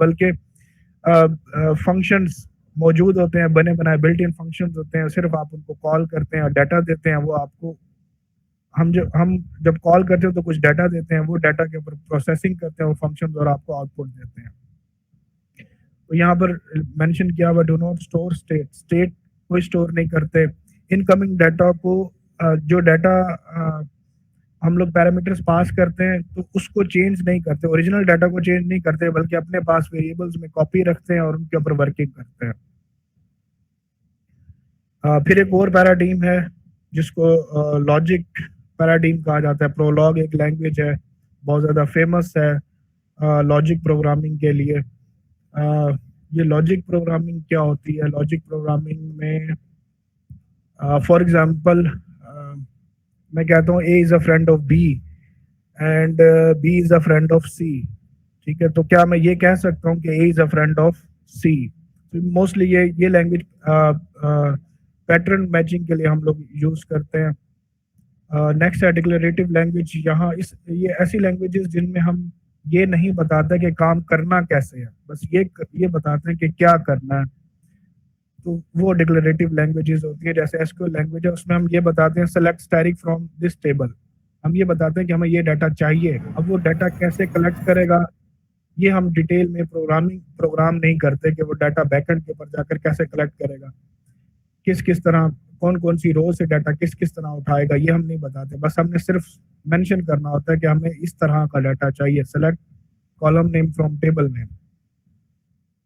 बल्कि फंक्शंस मौजूद होते हैं, बने बनाए बिल्ट इन फंक्शंस होते हैं, सिर्फ आप उनको कॉल करते हैं और डाटा देते हैं। वो आपको हम जब कॉल करते हैं तो कुछ डाटा देते हैं, वो डाटा के ऊपर प्रोसेसिंग करते हैं वो फंक्शन और आपको आउटपुट देते हैं। तो यहाँ पर मेंशन किया हुआ do not store state, state कोई स्टोर नहीं करते। इनकमिंग डाटा को जो डाटा हम लोग पैरामीटर्स पास करते हैं तो उसको चेंज नहीं करते, ओरिजिनल डाटा को चेंज नहीं करते, बल्कि अपने पास वेरिएबल्स में कॉपी रखते हैं और उनके ऊपर वर्किंग करते हैं। फिर एक और पैराडाइम है जिसको लॉजिक पैराडाइम कहा जाता है। प्रोलॉग एक लैंग्वेज है, बहुत ज़्यादा फेमस है लॉजिक प्रोग्रामिंग के लिए। ये लॉजिक प्रोग्रामिंग क्या होती है? लॉजिक प्रोग्रामिंग में फॉर एग्जांपल मैं कहता हूँ A is a friend of B and B is a friend of C, ठीक है? तो क्या मैं ये कह सकता हूँ कि A is a friend of C? Mostly ये लैंग्वेज पैटर्न मैचिंग के लिए हम लोग यूज़ करते हैं। नेक्स्ट है डिक्लेरेटिव लैंग्वेज। यहाँ ये ऐसी लैंग्वेजेस जिनमें हम ये नहीं बताते कि काम करना कैसे है, बस ये बताते हैं कि क्या करना है, तो वो डिक्लेरेटिव लैंग्वेजेस होती है। जैसे एसक्यूएल लैंग्वेज है, उसमें हम ये बताते हैं select static from this table, हम ये बताते हैं कि हमें ये डाटा चाहिए। अब वो डाटा कैसे कलेक्ट करेगा ये हम डिटेल में प्रोग्राम नहीं करते कि वो डाटा बैकएंड के ऊपर जाकर कैसे कलेक्ट करेगा, किस तरह कौन कौन सी रो से डाटा किस तरह उठाएगा, ये हम नहीं बताते। बस हमने सिर्फ मेंशन करना होता है कि हमें इस तरह का डाटा चाहिए, select column name from table name.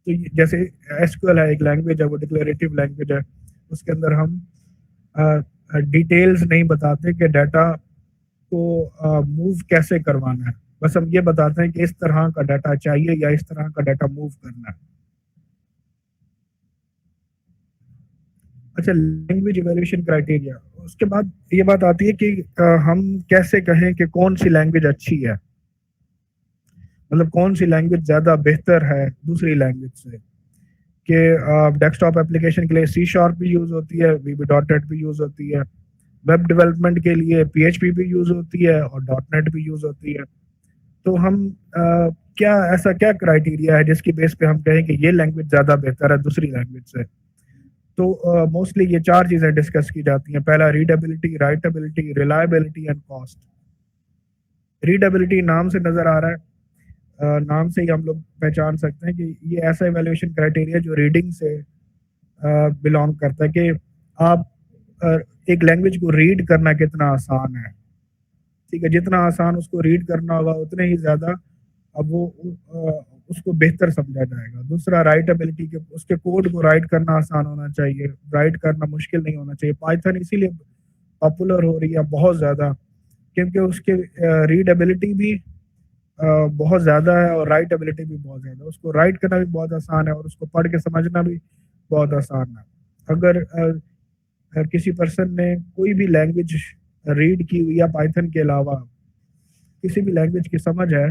तो जैसे एसक्यूएल है एक लैंग्वेज है, वो डिक्लेरेटिव लैंग्वेज है, उसके अंदर हम डिटेल्स नहीं बताते कि डाटा को मूव कैसे करवाना है, बस हम ये बताते हैं कि इस तरह का डाटा चाहिए या इस तरह का डाटा मूव करना है। अच्छा, लैंग्वेज इवैल्यूएशन क्राइटेरिया, उसके बाद ये बात आती है कि हम कैसे कहें कि कौन सी लैंग्वेज अच्छी है, मतलब कौन सी लैंग्वेज ज़्यादा बेहतर है दूसरी लैंग्वेज से। कि डेस्कटॉप एप्लीकेशन के लिए C# भी यूज़ होती है, VB.NET भी यूज़ होती है, वेब डेवलपमेंट के लिए PHP भी यूज़ होती है और .NET भी यूज़ होती है। तो हम क्या क्राइटेरिया है जिसकी बेस पे हम कहें कि ये लैंग्वेज ज़्यादा बेहतर है दूसरी लैंग्वेज से? तो मोस्टली ये 4 चीज़ें डिस्कस की जाती हैं। पहला readability, writeability, reliability and cost. Readability नाम से नज़र आ रहा है, नाम से ही हम लोग पहचान सकते हैं कि ये ऐसा इवैल्यूएशन क्राइटेरिया जो रीडिंग से बिलोंग करता है कि आप एक लैंग्वेज को रीड करना कितना आसान है, ठीक है? जितना आसान उसको रीड करना होगा उतने ही ज़्यादा अब वो उसको बेहतर समझा जाएगा। दूसरा राइटेबिलिटी, के उसके कोड को राइट करना आसान होना चाहिए, राइट करना मुश्किल नहीं होना चाहिए। पाइथन इसीलिए पॉपुलर हो रही है बहुत ज़्यादा, क्योंकि उसके रीडेबिलिटी भी बहुत ज़्यादा है और राइटेबिलिटी भी बहुत ज़्यादा है। उसको राइट करना भी बहुत आसान है और उसको पढ़ के समझना भी बहुत आसान है। अगर किसी पर्सन ने कोई भी लैंग्वेज रीड की हुई या पाइथन के अलावा किसी भी लैंग्वेज की समझ है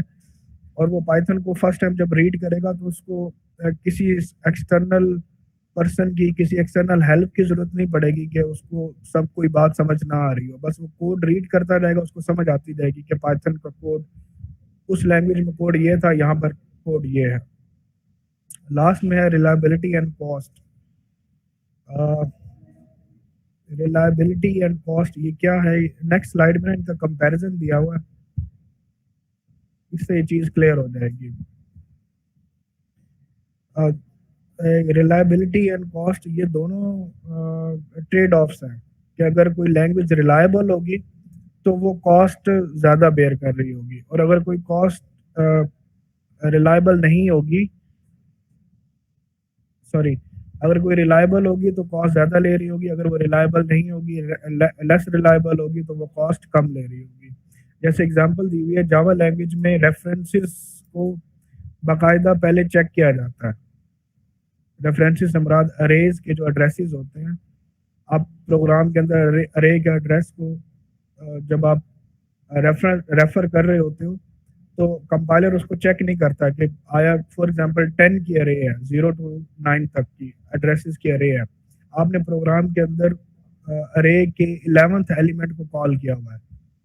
और वो पाइथन को फर्स्ट टाइम जब रीड करेगा तो उसको किसी एक्सटर्नल पर्सन की, किसी एक्सटर्नल हेल्प की जरूरत नहीं पड़ेगी कि उसको सब कोई बात समझ ना आ रही हो, बस वो कोड रीड करता रहेगा, उसको समझ आती जाएगी कि पाइथन का कोड उस लैंग्वेज में कोड ये था, यहाँ पर कोड ये है। लास्ट में है reliability and cost. Reliability and cost ये क्या है? नेक्स्ट स्लाइड में इनका कंपैरिजन दिया हुआ है, इससे ये चीज क्लियर हो जाएगी। रिलायबिलिटी एंड कॉस्ट ये दोनों ट्रेड ऑफ्स हैं कि अगर कोई लैंग्वेज रिलायबल होगी तो वो कॉस्ट ज़्यादा बेयर कर रही होगी, और अगर कोई कॉस्ट रिलायबल नहीं होगी, सॉरी, अगर कोई रिलायबल होगी तो कॉस्ट ज़्यादा ले रही होगी, अगर वो रिलायबल नहीं होगी, लेस रिलायबल होगी, तो वो कॉस्ट कम ले रही होगी। जैसे एग्जांपल दी हुई है, जावा लैंग्वेज में रेफरेंसेस को बाकायदा पहले चेक किया जाता है। रेफरेंसेस से मुराद अरेज के जो एड्रेसेस होते हैं। आप प्रोग्राम के अंदर अरे के एड्रेस को जब आप रेफर कर रहे होते हो तो कंपाइलर उसको चेक नहीं करता कि आया फॉर एग्जांपल 10 की अरे है, 0 to 9 तक की एड्रेसेस की अरे है, आपने प्रोग्राम के अंदर अरे के 11th एलिमेंट को कॉल किया हुआ है,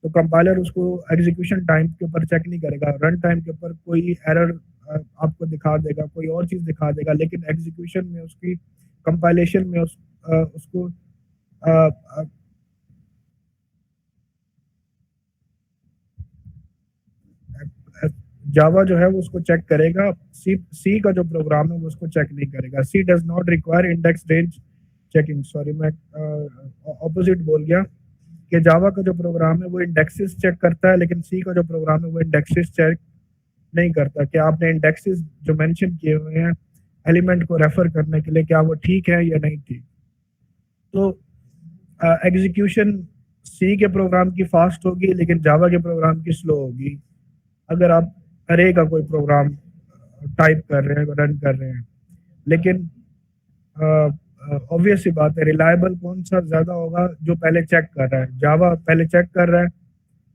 तो कंपाइलर उसको एग्जीक्यूशन टाइम के ऊपर चेक नहीं करेगा, रन टाइम के ऊपर कोई एरर आपको दिखा देगा, कोई और चीज़ दिखा देगा, लेकिन एग्जीक्यूशन में उसकी कंपाइलेशन में उसको जावा जो है वो उसको चेक करेगा, सी का जो प्रोग्राम है वो उसको चेक नहीं करेगा। C does not require index range checking. Sorry, मैं ऑपोजिट बोल गया कि जावा का जो प्रोग्राम है वो इंडेक्सेस चेक करता है, लेकिन सी का जो प्रोग्राम है वो इंडेक्सेस चेक नहीं करता कि आपने इंडेक्सेस जो मेंशन किए हुए हैं एलिमेंट को रेफर करने के लिए क्या वो ठीक है या नहीं ठीक। तो एग्जीक्यूशन सी के प्रोग्राम की फास्ट होगी, लेकिन जावा के प्रोग्राम की स्लो होगी। अगर आप अरे का कोई प्रोग्राम टाइप कर रहे हैं, रन कर रहे हैं, लेकिन ऑब्वियस सी बात है, रिलायबल कौन सा ज्यादा होगा? जो पहले चेक कर रहा है। जावा पहले चेक कर रहा है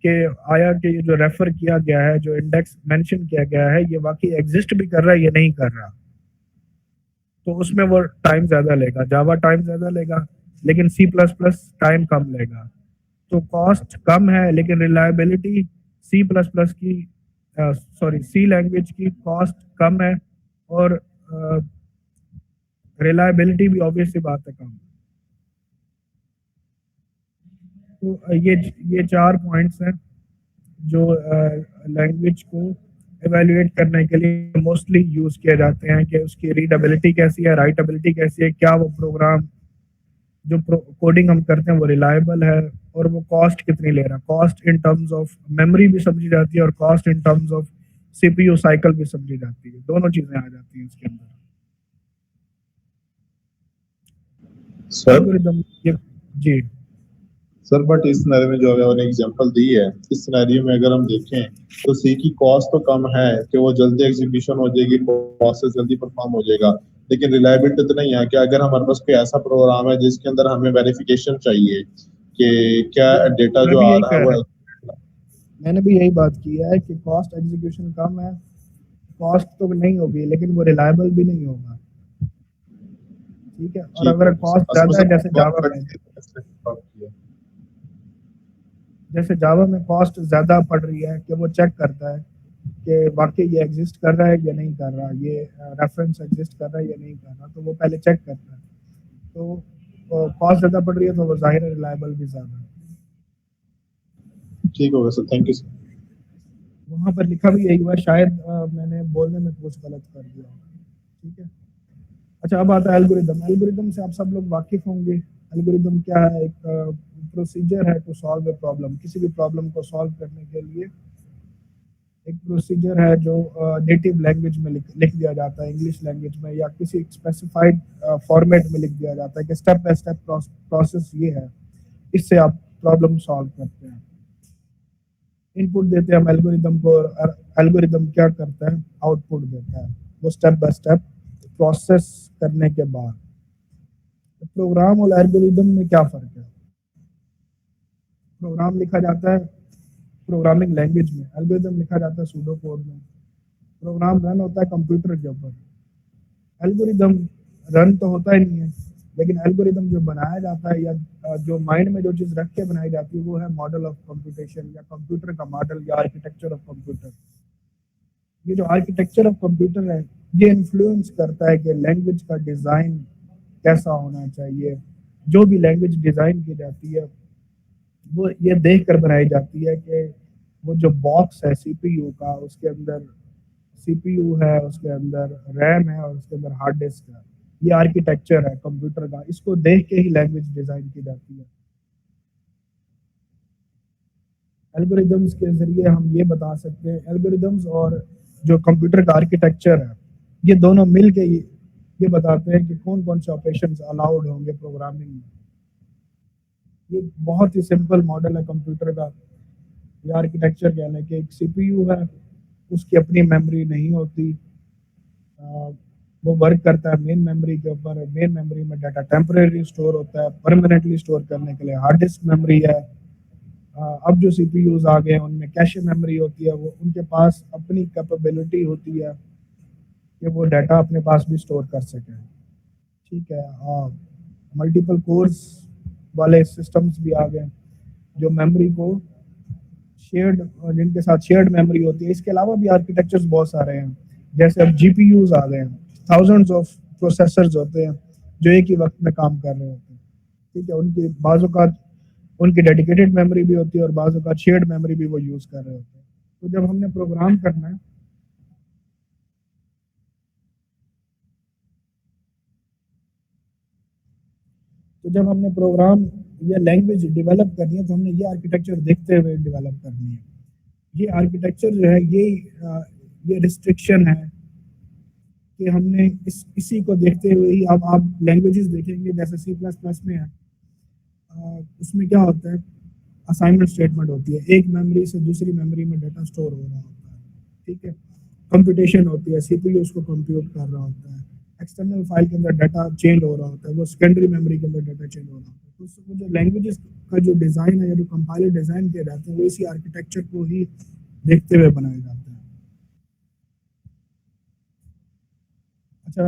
कि आया कि ये जो रेफर किया गया है, जो इंडेक्स मेंशन किया गया है, ये वाकई एग्जिस्ट भी कर रहा है या नहीं कर रहा। तो उसमें वो टाइम ज्यादा लेगा, जावा टाइम ज्यादा लेगा, लेकिन सी प्लस प्लस टाइम कम लेगा। तो कॉस्ट कम है, लेकिन रिलायबिलिटी सी प्लस प्लस की सॉरी सी लैंग्वेज की कॉस्ट कम है, और रिलायबिलिटी भी ऑब्वियस सी बात है कम। तो ये 4 पॉइंट्स हैं जो लैंग्वेज को एवेल्युएट करने के लिए मोस्टली यूज किए जाते हैं कि उसकी रीडेबिलिटी कैसी है, राइटेबिलिटी कैसी है, क्या वो प्रोग्राम जो कोडिंग हम करते हैं वो रिलायबल है, और वो कॉस्ट कितनी ले रहा है। Cost in terms of memory भी समझी जाती है, और cost in terms of CPU cycle भी समझी जाती है। दोनों चीजें आ जाती हैं इसके अंदर। सर जी सर, बट इस सिनेरियो में जो आपने एग्जांपल दी है, इस सिनेरियो में अगर हम देखें तो सी की कॉस्ट तो कम है कि वो जल्दी एग्जीक्यूशन हो जाएगी, प्रोसेस जल्दी परफॉर्म हो जाएगा, लेकिन रिलायबिलिटी तो नहीं है कि अगर हमारे पास कोई ऐसा प्रोग्राम है जिसके अंदर हमें वेरिफिकेशन चाहिए कि क्या डेटा जो आ रहा है वो मैंने भी यही बात की है कि कॉस्ट एग्जीक्यूशन कम है, कॉस्ट तो नहीं होगी, लेकिन वो रिलायबल भी नहीं होगा। ठीक है, और अगर कॉस्ट ज्यादा है, जैसे जावा में कॉस्ट ज्यादा पड़ रही है कि वो चेक करता है कि वाकई ये एग्जिस्ट कर रहा है या नहीं कर रहा, ये रेफरेंस एग्जिस्ट कर रहा है या नहीं कर रहा, तो वो पहले चेक करता है। तो कॉस्ट ज्यादा पड़ रही है तो वो जाहिर है रिलायबल भी ज्यादा है। ठीक होगा सर, थैंक यू सर। वहां पर लिखा भी यही हुआ, शायद मैंने बोलने में कुछ गलत कर दिया। ठीक है, अच्छा अब आता है एल्गोरिदम। एल्गोरिदम से आप सब लोग वाकिफ होंगे। एल्गोरिदम क्या है? एक प्रोसीजर है टू सॉल्व ए प्रॉब्लम। किसी भी प्रॉब्लम को सॉल्व करने के लिए एक प्रोसीजर है जो नेटिव लैंग्वेज में लिख दिया जाता है, इंग्लिश लैंग्वेज में, या किसी स्पेसिफाइड फॉर्मेट में लिख दिया जाता है कि स्टेप बाय स्टेप प्रोसेस ये है, इससे आप प्रॉब्लम सॉल्व करते हैं। इनपुट देते हैं हम एल्गोरिदम को, और एल्गोरिदम क्या करता है? आउटपुट देता है। वो स्टेप बाय स्टेप प्रोसेस करने के बाद। तो प्रोग्राम और एल्गोरिदम में क्या फर्क है? प्रोग्राम लिखा जाता है प्रोग्रामिंग लैंग्वेज में, एल्गोरिदम लिखा जाता है सूडो कोड में। प्रोग्राम रन होता है कंप्यूटर के ऊपर, एल्गोरिदम रन तो होता ही नहीं है। लेकिन एल्गोरिदम जो बनाया जाता है, या जो माइंड में जो चीज रख के बनाई जाती है, वो है मॉडल ऑफ कंप्यूटेशन, या कंप्यूटर का मॉडल, या आर्किटेक्चर ऑफ कंप्यूटर। ये जो आर्किटेक्चर ऑफ कंप्यूटर है, ये इन्फ्लुएंस करता है कि लैंग्वेज का डिजाइन कैसा होना चाहिए। जो भी लैंग्वेज डिजाइन की जाती है वो ये देख कर बनाई जाती है कि वो जो बॉक्स है सीपीयू का, उसके अंदर सीपीयू है, उसके अंदर रैम है, और उसके अंदर हार्ड डिस्क है। ये आर्किटेक्चर है कंप्यूटर का, इसको देख के ही लैंग्वेज डिजाइन की जाती है। एल्गोरिदम्स के जरिए हम ये बता सकते हैं, एल्गोरिदम्स और जो कंप्यूटर का आर्किटेक्चर है, ये दोनों मिल के ये बताते हैं कि कौन कौन से ऑपरेशंस अलाउड होंगे प्रोग्रामिंग में। ये बहुत ही सिंपल मॉडल है कंप्यूटर का। ये आर्किटेक्चर क्या है कि एक सीपीयू है, उसकी अपनी मेमोरी नहीं होती, वो वर्क करता है मेन मेमोरी के ऊपर। मेन मेमोरी में डाटा टेम्परेरी स्टोर होता है, परमानेंटली स्टोर करने के लिए हार्ड डिस्क मेमोरी है। अब जो सीपीयूज आ गए हैं उनमें कैशे मेमोरी होती है, वो उनके पास अपनी कैपेबिलिटी होती है कि वो डाटा अपने पास भी स्टोर कर सके। ठीक है, मल्टीपल कोर्स वाले सिस्टम्स भी आ गए जो मेमोरी को शेयर्ड, जिनके साथ शेयर्ड मेमोरी होती है। इसके अलावा भी आर्किटेक्चर्स बहुत सारे हैं जैसे अब GPUs आ गए हैं, थाउजेंड्स ऑफ प्रोसेसर्स होते हैं जो एक ही वक्त में काम कर रहे होते हैं, ठीक है। उनकी बाज़ औक़ात उनकी डेडिकेटेड मेमोरी भी होती है और बाज़ औक़ात शेयर्ड मेमोरी भी वो यूज़ कर रहे होते हैं। तो जब हमने प्रोग्राम करना है जब हमने प्रोग्राम या लैंग्वेज डेवलप करनी है तो हमने ये आर्किटेक्चर देखते हुए डेवलप करनी है। ये आर्किटेक्चर जो है ये रिस्ट्रिक्शन है कि हमने इसी को देखते हुए ही अब आप लैंग्वेजेस देखेंगे जैसे C++ में है, उसमें क्या होता है, असाइनमेंट स्टेटमेंट होती है, एक मेमोरी से दूसरी मेमोरी में डाटा स्टोर हो रहा होता है, ठीक है। कंप्यूटेशन होती है, CPU उसको कंप्यूट कर रहा होता है, एक्सटर्नल फाइल के अंदर डाटा चेंज हो रहा होता है, वो सेकेंडरी मेमोरी के अंदर डाटा चेंज हो रहा होता है। तो उसको जो लैंग्वेजेस का जो डिज़ाइन है या जो कंपाइलर डिज़ाइन किए जाते हैं वो इसी आर्किटेक्चर को ही देखते हुए बनाए जाते हैं। अच्छा,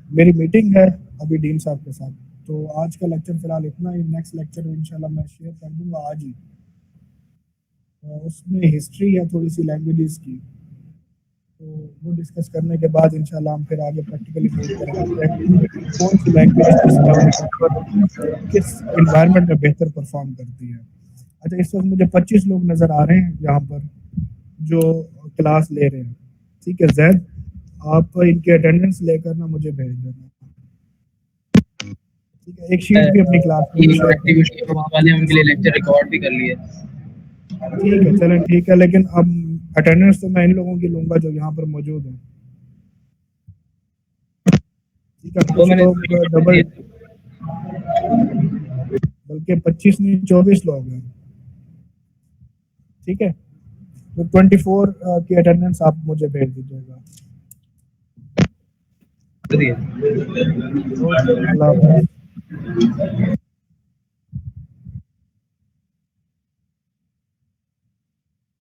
मेरी मीटिंग है अभी डीन साहब के साथ, तो आज का लेक्चर फिलहाल इतना ही। नेक्स्ट लेक्चर इंशाल्लाह मैं शेयर कर दूंगा आज ही। उसमें हिस्ट्री है थोड़ी सी लैंग्वेजेस की, तो वो डिस्कस करने के बाद इंशाल्लाह हम फिर आगे प्रैक्टिकली मूव करेंगे कौन सी लैंग्वेज किस इन्वायरमेंट में बेहतर परफॉर्म करती है। अच्छा, इस वक्त मुझे 25 लोग नज़र आ रहे हैं यहाँ पर जो क्लास ले रहे हैं, ठीक है। जैद, आप इनकी अटेंडेंस लेकर ना मुझे भेज देना, ठीक है। एक शीट भी अपनी क्लास में वाले उनके लिए लेक्चर रिकॉर्ड भी कर लिए, ठीक है, चलें ठीक है। लेकिन अब अटेंडेंस तो मैं इन लोगों की लूंगा जो यहाँ पर मौजूद हैं, ठीक है। कुछ लोग डबल, बल्कि 25 नहीं 24 लोग हैं, ठीक है। तो 24 की अटेंडेंस आप मुझे भेज दीजिएगा। ओके, अल्लाह हाफ़िज़।